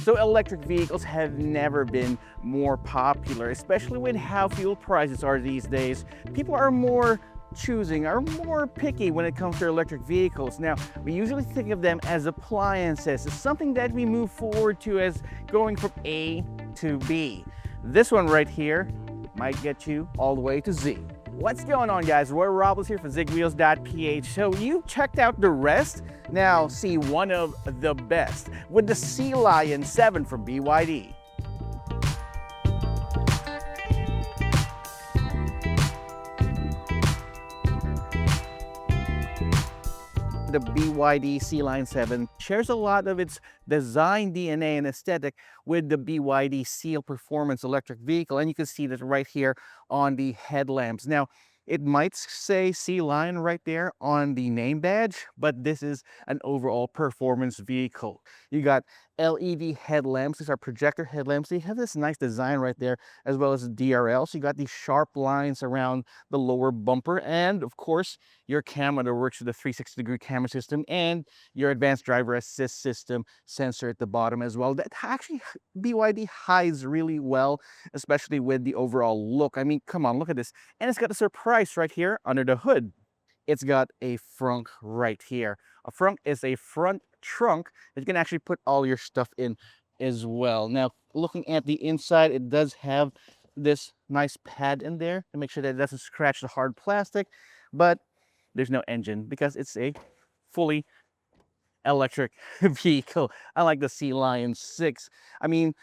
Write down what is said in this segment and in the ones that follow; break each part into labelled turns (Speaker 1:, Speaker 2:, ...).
Speaker 1: So electric vehicles have never been more popular, especially with how fuel prices are these days. People are more picky when it comes to electric vehicles. Now, we usually think of them as appliances, as something that we move forward to as going from A to B. This one right here might get you all the way to Z. What's going on, guys? Roy Robles here for Zigwheels.Ph. So you checked out the rest? Now see one of the best with the Sealion 7 from BYD. The BYD Sealion 7 shares a lot of its design DNA and aesthetic with the BYD Seal Performance electric vehicle, and you can see that right here on the headlamps. Now, it might say Sealion right there on the name badge, but this is an overall performance vehicle. You got LED headlamps. These are projector headlamps. They have this nice design right there, as well as DRL. So you got these sharp lines around the lower bumper, and of course your camera that works with the 360-degree camera system and your advanced driver assist system sensor at the bottom as well. That actually BYD hides really well, especially with the overall look. I mean, come on, look at this. And it's got a surprise right here under the hood. It's got a frunk right here. A frunk is a front trunk that you can actually put all your stuff in as well. Now, looking at the inside, it does have this nice pad in there to make sure that it doesn't scratch the hard plastic, but there's no engine because it's a fully electric vehicle. I like the Sealion 6. I mean,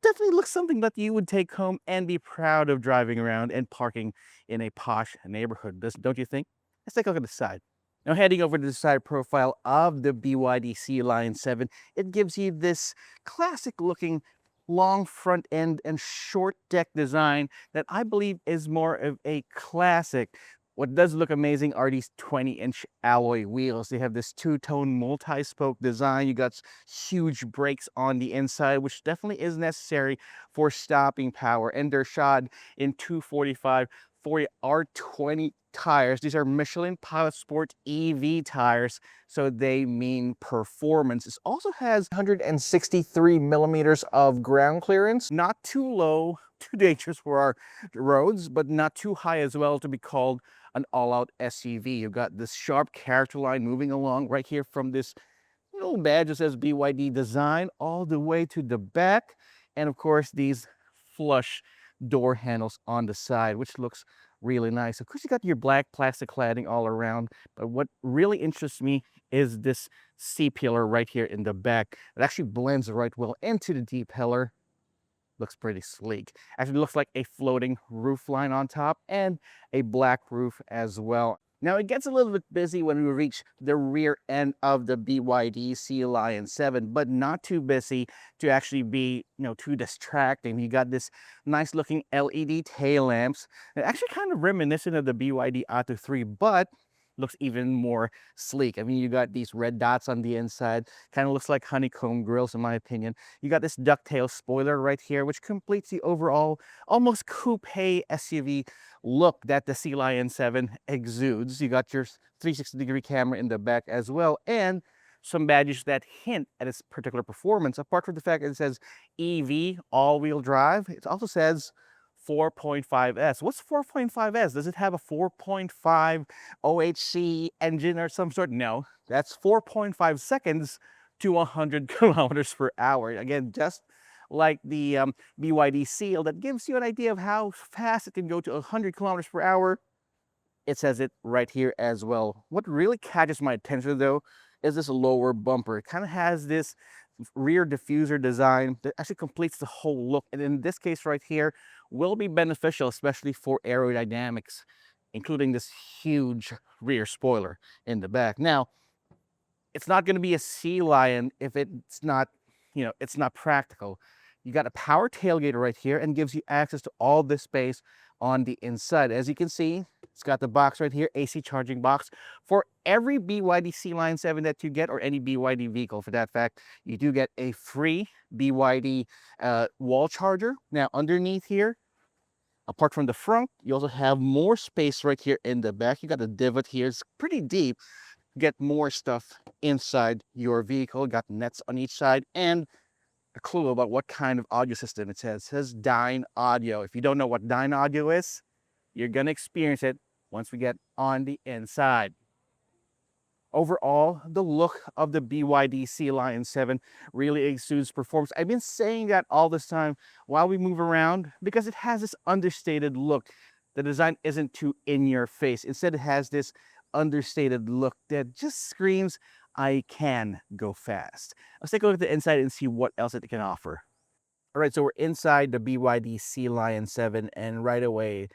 Speaker 1: definitely looks something that you would take home and be proud of driving around and parking in a posh neighborhood. Don't you think? Let's take a look at the side. Now, heading over to the side profile of the BYD Sealion 7, it gives you this classic looking long front end and short deck design that I believe is more of a classic. What does look amazing are these 20-inch alloy wheels. They have this two-tone multi-spoke design. You got huge brakes on the inside, which definitely is necessary for stopping power. And they're shod in 245 40 R20 tires. These are Michelin Pilot Sport EV tires, so they mean performance. This also has 163 millimeters of ground clearance. Not too low, too dangerous for our roads, but not too high as well to be called an all-out SUV. You've got this sharp character line moving along right here from this little badge that says BYD design all the way to the back. And of course, these flush door handles on the side, which looks really nice. Of course, you got your black plastic cladding all around, but what really interests me is this C-pillar right here in the back. It actually blends right well into the D-pillar. Looks pretty sleek. Actually looks like a floating roof line on top and a black roof as well. Now, it gets a little bit busy when we reach the rear end of the BYD Sealion 7, but not too busy to actually be, too distracting. You got this nice looking LED tail lamps. They're actually kind of reminiscent of the BYD Atto 3, but looks even more sleek. I mean, you got these red dots on the inside, kind of looks like honeycomb grills in my opinion. You got this ducktail spoiler right here, which completes the overall almost coupe SUV look that the Sealion 7 exudes. You got your 360-degree camera in the back as well, and some badges that hint at its particular performance. Apart from the fact that it says EV all-wheel drive, it also says 4.5S. What's 4.5S? Does it have a 4.5 OHC engine or some sort? No, that's 4.5 seconds to 100 kilometers per hour. Again, just like the BYD Seal, that gives you an idea of how fast it can go to 100 kilometers per hour. It says it right here as well. What really catches my attention though is this lower bumper. It kind of has this rear diffuser design that actually completes the whole look, and in this case right here will be beneficial, especially for aerodynamics, including this huge rear spoiler in the back. Now, it's not going to be a Sealion if it's not, it's not practical. You got a power tailgate right here and gives you access to all this space on the inside. As you can see, it's got the box right here, AC charging box. For every BYD Sealion 7 that you get, or any BYD vehicle for that fact, you do get a free BYD wall charger. Now, underneath here, apart from the front, you also have more space right here in the back. You got a divot here. It's pretty deep. Get more stuff inside your vehicle. Got nets on each side and a clue about what kind of audio system it says. It says Dyn Audio. If you don't know what Dyn Audio is, you're gonna experience it once we get on the inside. Overall, the look of the BYD Sealion 7 really exudes performance. I've been saying that all this time while we move around because it has this understated look. The design isn't too in your face. Instead, it has this understated look that just screams, I can go fast. Let's take a look at the inside and see what else it can offer. All right, so we're inside the BYD Sealion 7, and right away,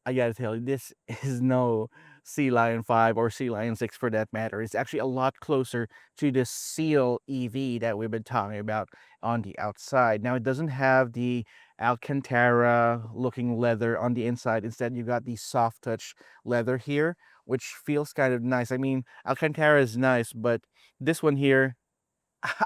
Speaker 1: I gotta tell you, this is no Sealion 5 or Sealion 6 for that matter. It's actually a lot closer to the Seal EV that we've been talking about on the outside. Now, it doesn't have the Alcantara looking leather on the inside. Instead, you got the soft touch leather here, which feels kind of nice. I mean, Alcantara is nice, but this one here,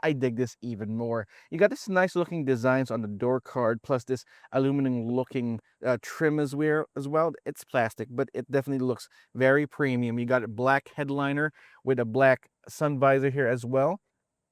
Speaker 1: I dig this even more. You got this nice looking designs on the door card, plus this aluminum looking trim as well. It's plastic, but it definitely looks very premium. You got a black headliner with a black sun visor here as well,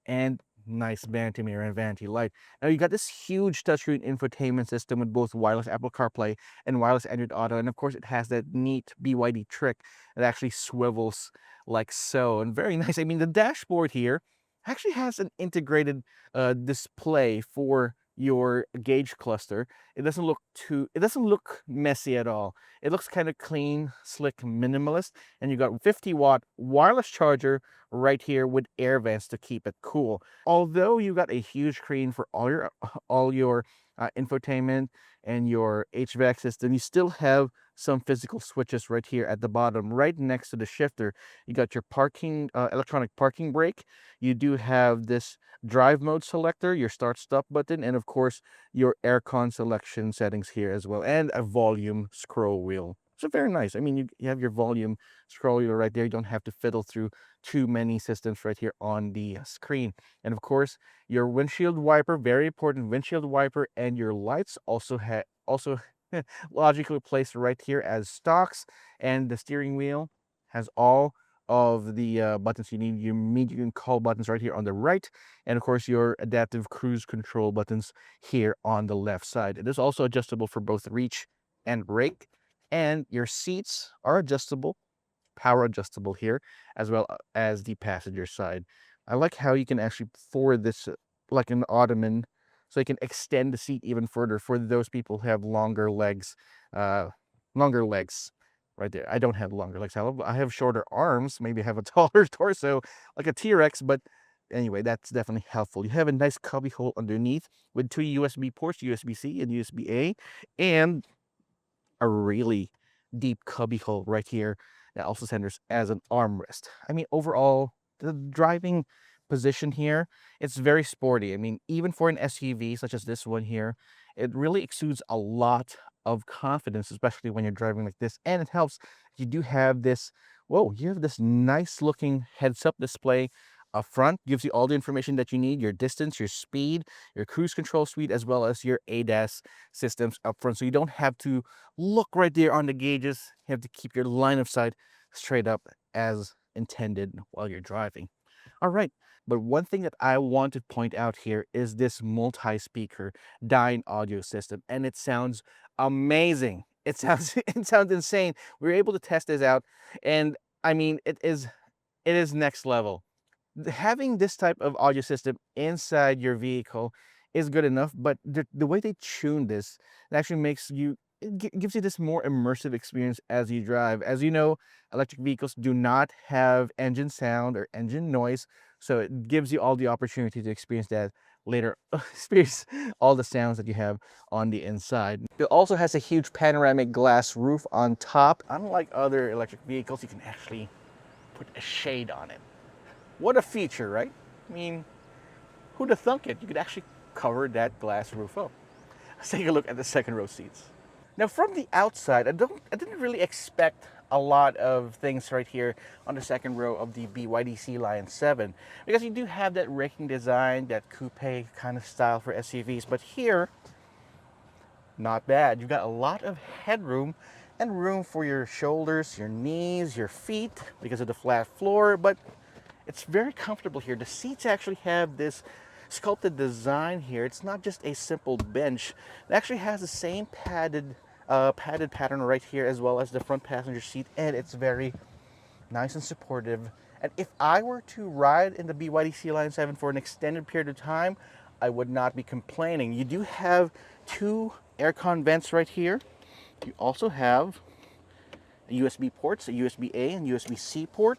Speaker 1: and nice vanity mirror and vanity light. Now you got this huge touchscreen infotainment system with both wireless Apple CarPlay and wireless Android Auto, and of course it has that neat BYD trick that actually swivels like so, and very nice. I mean, the dashboard here actually has an integrated display for your gauge cluster. It doesn't look messy at all. It looks kind of clean, slick, minimalist, and you got 50-watt wireless charger right here with air vents to keep it cool. Although you got a huge screen for all your infotainment and your HVAC system, you still have some physical switches right here at the bottom, right next to the shifter. You got your parking electronic parking brake. You do have this drive mode selector, your start stop button, and of course your aircon selection settings here as well, and a volume scroll wheel. So very nice. I mean, you have your volume scroll wheel right there. You don't have to fiddle through too many systems right here on the screen. And of course, your windshield wiper, very important windshield wiper, and your lights also logically placed right here as stocks, and the steering wheel has all of the buttons you need. Your meet and call buttons right here on the right, and of course your adaptive cruise control buttons here on the left side. It is also adjustable for both reach and brake, and your seats are adjustable, power adjustable here, as well as the passenger side. I like how you can actually forward this like an ottoman, so you can extend the seat even further for those people who have longer legs. Longer legs right there. I don't have longer legs. I have shorter arms. Maybe I have a taller torso like a T-Rex, but anyway, that's definitely helpful. You have a nice cubby hole underneath with two USB ports, USB-C and USB-A, and a really deep cubby hole right here that also serves as an armrest. I mean, overall, the driving position here, it's very sporty. I mean, even for an SUV such as this one here, it really exudes a lot of confidence, especially when you're driving like this. And it helps, you do have this, whoa, you have this nice looking heads-up display up front, gives you all the information that you need, your distance, your speed, your cruise control speed, as well as your ADAS systems up front. So you don't have to look right there on the gauges. You have to keep your line of sight straight up as intended while you're driving. All right, but one thing that I want to point out here is this multi-speaker Dyn audio system, and it sounds amazing. It sounds it sounds insane. We were able to test this out, and I mean it is next level. Having this type of audio system inside your vehicle is good enough, but the way they tune this, it actually makes you, gives you this more immersive experience as you drive. As you know, electric vehicles do not have engine sound or engine noise, so it gives you all the opportunity to experience that later, experience all the sounds that you have on the inside. It also has a huge panoramic glass roof on top. Unlike other electric vehicles, you can actually put a shade on it. What a feature, right? I mean, who'd have thunk it? You could actually cover that glass roof up. Let's take a look at the second row seats. Now, from the outside, I didn't really expect a lot of things right here on the second row of the BYD Sealion 7, because you do have that raking design, that coupe kind of style for SUVs, but here, not bad. You've got a lot of headroom and room for your shoulders, your knees, your feet because of the flat floor, but it's very comfortable here. The seats actually have this sculpted design here. It's not just a simple bench. It actually has the same padded pattern right here, as well as the front passenger seat, and it's very nice and supportive. And if I were to ride in the BYD Sealion 7 for an extended period of time, I would not be complaining. You do have two aircon vents right here. You also have the USB ports, a USB-A and USB-C port.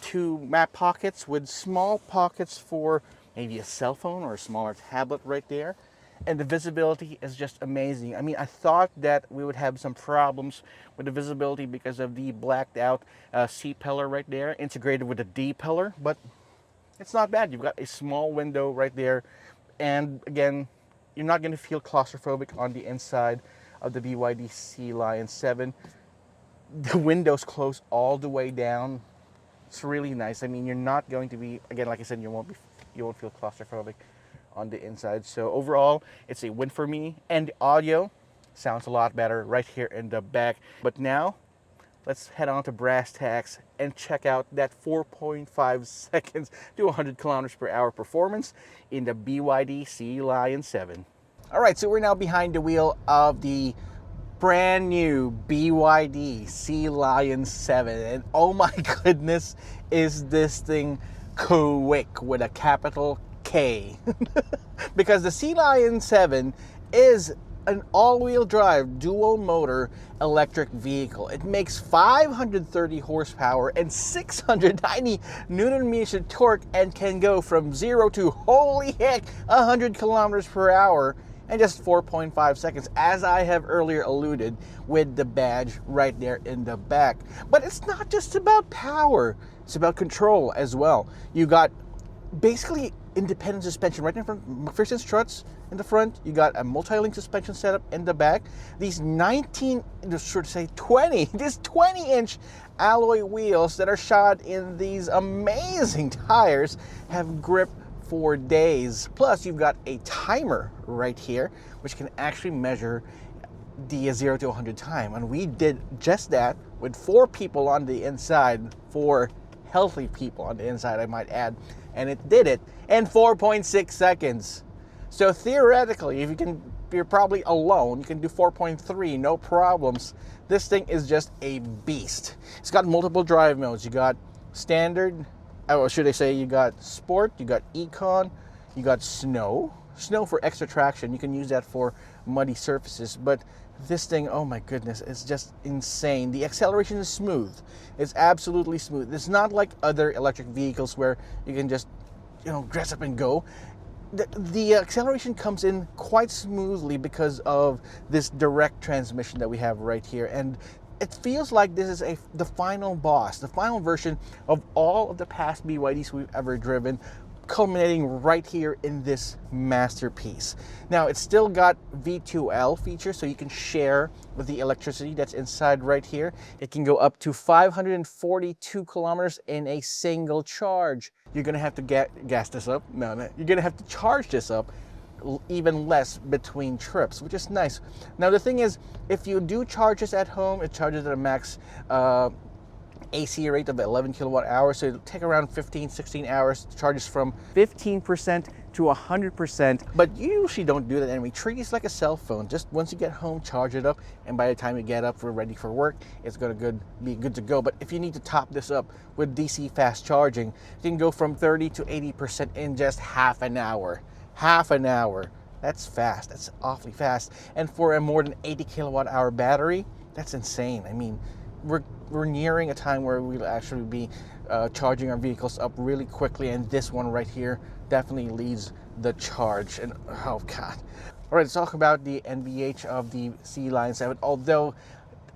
Speaker 1: Two map pockets with small pockets for maybe a cell phone or a smaller tablet right there. And the visibility is just amazing. I mean, I thought that we would have some problems with the visibility because of the blacked out C pillar right there, integrated with the D pillar, but it's not bad. You've got a small window right there. And again, you're not going to feel claustrophobic on the inside of the BYD Sealion 7. The windows close all the way down. It's really nice. I mean, you're not going to be, again, like I said, you won't feel claustrophobic on the inside. So overall, it's a win for me. And the audio sounds a lot better right here in the back. But now, let's head on to brass tacks and check out that 4.5 seconds to 100 kilometers per hour performance in the BYD Sealion 7. All right, so we're now behind the wheel of the brand new BYD Sealion 7, and oh my goodness, is this thing quick with a capital K. Because the Sealion 7 is an all-wheel drive dual motor electric vehicle. It makes 530 horsepower and 690 newton meters of torque and can go from 0 to, holy heck, 100 kilometers per hour in just 4.5 seconds, as I have earlier alluded with the badge right there in the back. But it's not just about power, it's about control as well. You got basically independent suspension right in front, McPherson struts in the front. You got a multi-link suspension setup in the back. These 20-inch alloy wheels that are shod in these amazing tires have grip for days. Plus, you've got a timer right here, which can actually measure the 0 to 100 time. And we did just that with 4 people on the inside, 4 healthy people on the inside, I might add. And it did it in 4.6 seconds. So theoretically, if you're probably alone, you can do 4.3, no problems. This thing is just a beast. It's got multiple drive modes. You got standard, or should I say, you got sport, you got econ, you got snow for extra traction. You can use that for muddy surfaces. But this thing, oh my goodness, it's just insane. The acceleration is smooth. It's absolutely smooth. It's not like other electric vehicles where you can just, dress up and go. The acceleration comes in quite smoothly because of this direct transmission that we have right here. And it feels like this is the final boss, the final version of all of the past BYDs we've ever driven, culminating right here in this masterpiece. Now, it's still got V2L features, so you can share with the electricity that's inside right here. It can go up to 542 kilometers in a single charge. You're gonna have to gas this up. No, you're gonna have to charge this up even less between trips, which is nice. Now, the thing is, if you do charge this at home, it charges at a max AC rate of 11 kilowatt hours, so it'll take around 15-16 hours to charge from 15% to 100%. But you usually don't do that anyway. Treat it like a cell phone. Just once you get home, charge it up, and by the time you get up, we're ready for work, it's gonna be good to go. But if you need to top this up with DC fast charging, you can go from 30 to 80% in just half an hour. Half an hour. That's fast. That's awfully fast. And for a more than 80 kilowatt hour battery, that's insane. I mean, we're nearing a time where we'll actually be charging our vehicles up really quickly, and this one right here definitely leads the charge. And oh god. All right, let's talk about the NVH of the Sealion 7. Although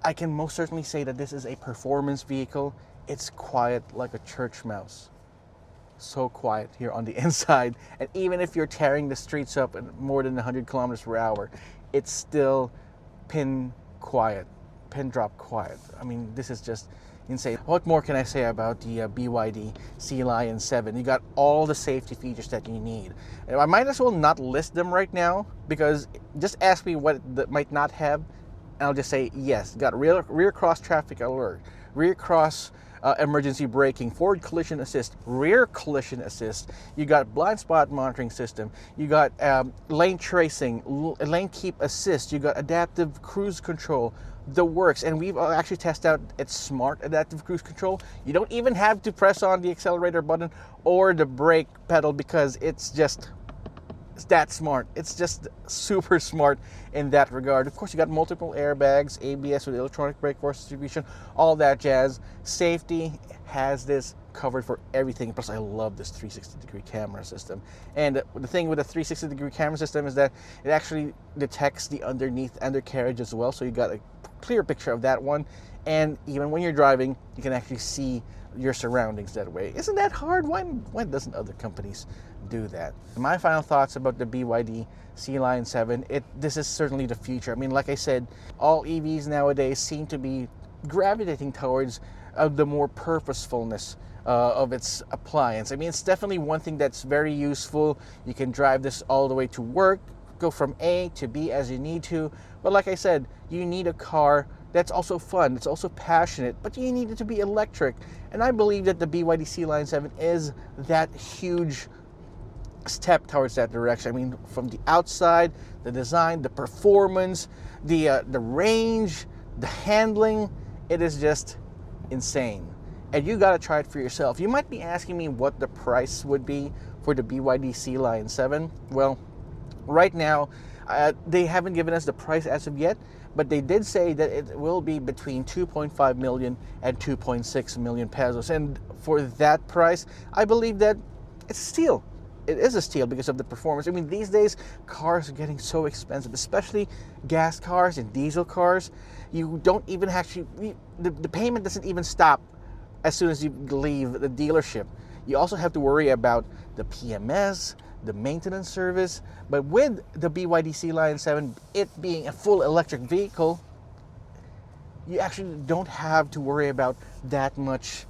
Speaker 1: I can most certainly say that this is a performance vehicle, it's quiet like a church mouse. So quiet here on the inside, and even if you're tearing the streets up at more than 100 kilometers per hour, it's still pin drop quiet. I mean, this is just insane. What more can I say about the BYD Sealion 7? You got all the safety features that you need. And I might as well not list them right now, because just ask me what it might not have, and I'll just say yes. You got rear cross traffic alert, rear cross emergency braking, forward collision assist, rear collision assist. You got blind spot monitoring system. You got lane tracing, lane keep assist. You got adaptive cruise control, the works. And we've actually tested out its smart adaptive cruise control. You don't even have to press on the accelerator button or the brake pedal because it's that smart. It's just super smart in that regard. Of course, you got multiple airbags, ABS with electronic brake force distribution, all that jazz. Safety has this covered for everything. Plus, I love this 360-degree camera system. And the thing with the 360-degree camera system is that it actually detects the undercarriage as well. So you got a clear picture of that one. And even when you're driving, you can actually see your surroundings that way. Isn't that hard? Why doesn't other companies do that? My final thoughts about the BYD Sealion 7, this is certainly the future. I mean, like I said, all EVs nowadays seem to be gravitating towards the more purposefulness of its appliance. I mean, it's definitely one thing that's very useful. You can drive this all the way to work, go from A to B as you need to. But like I said, you need a car that's also fun, it's also passionate, but you need it to be electric. And I believe that the BYD Sealion 7 is that huge step towards that direction. I mean, from the outside, the design, the performance, the range, the handling, it is just insane. And you gotta try it for yourself. You might be asking me what the price would be for the BYD Sealion 7. Well, right now, they haven't given us the price as of yet, but they did say that it will be between 2.5 million and 2.6 million pesos. And for that price, I believe that it's a steal. It is a steal because of the performance. I mean, these days, cars are getting so expensive, especially gas cars and diesel cars. You don't even actually, the payment doesn't even stop as soon as you leave the dealership. You also have to worry about the PMS, the maintenance service. But with the BYD Sealion 7, it being a full electric vehicle, you actually don't have to worry about that much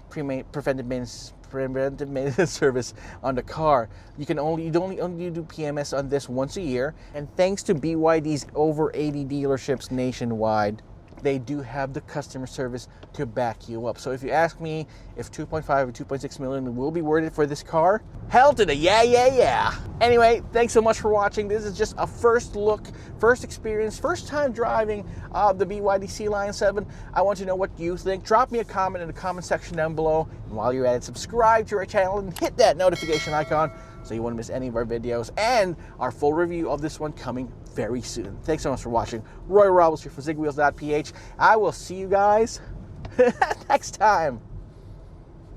Speaker 1: preventive maintenance service on the car. You can only do PMS on this once a year. And thanks to BYD's over 80 dealerships nationwide, they do have the customer service to back you up. So if you ask me if 2.5 or 2.6 million will be worth it for this car, hell to the yeah. Anyway, thanks so much for watching. This is just a first look, first experience, first time driving the BYD Sealion 7. I want to know what you think. Drop me a comment in the comment section down below. And while you're at it, subscribe to our channel and hit that notification icon so you won't miss any of our videos, and our full review of this one coming very soon. Thanks so much for watching. Roy Robles here for Zigwheels.Ph. I will see you guys next time.